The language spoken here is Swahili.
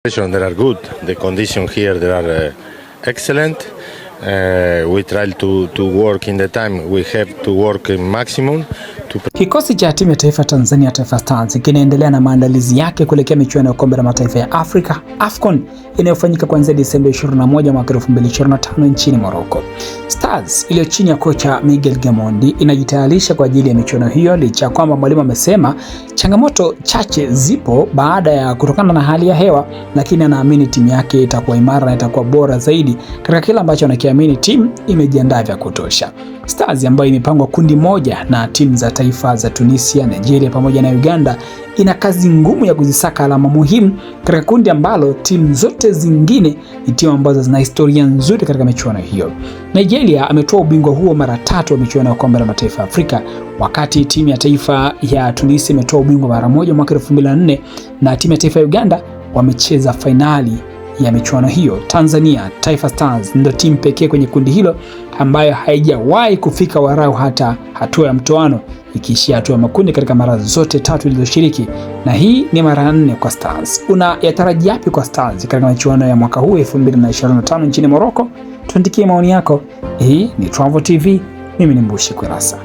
They are good. The conditions here they are excellent. We try to work in the time we have to work in maximum. Kikosi cha timu ya taifa Tanzania Taifa Stars kinaendelea na maandalizi yake kuelekea michuano ya kombe la mataifa ya Afrika AFCON inayofanyika kuanzia Disemba 21 mwaka 2025 nchini Morocco. Stars iliyo chini ya kocha Miguel Gamondi inajitayarisha kwa ajili ya michuano hiyo, licha kwamba mwalimu amesema changamoto chache zipo baada ya kutokana na hali ya hewa, lakini anaamini timu yake itakuwa imara na itakuwa bora zaidi katika kila ambacho anakiamini timu imejiandaa vya kutosha. Stars ambayo imepangwa kundi moja na timu za taifa za Tunisia, Nigeria pamoja na Uganda ina kazi ngumu ya kuzisaka alama muhimu katika kundi ambalo timu zote zingine ni timu ambazo zina historia nzuri katika michuano hiyo. Nigeria ametoa ubingwa huo mara 3 wa michuano ya kombe la mataifa ya Afrika, wakati timu ya taifa ya Tunisia imetoa ubingwa mara 1 mwaka 2004 na timu ya taifa ya Uganda wamecheza fainali ya michuano hiyo. Tanzania Taifa Stars ndio timu pekee kwenye kundi hilo ambayo haijawahi kufika warau hata hatua ya mtoano, ikiishia hatua ya makundi katika mara zote 3 ilizoshiriki, na hii ni mara 4 kwa Stars. Unayatarajia yapi kwa Stars katika michuano ya mwaka huu 2025 nchini Morocco? Tuandikie maoni yako. Hii ni Travo TV, mimi ni Mbushi Kwirasa.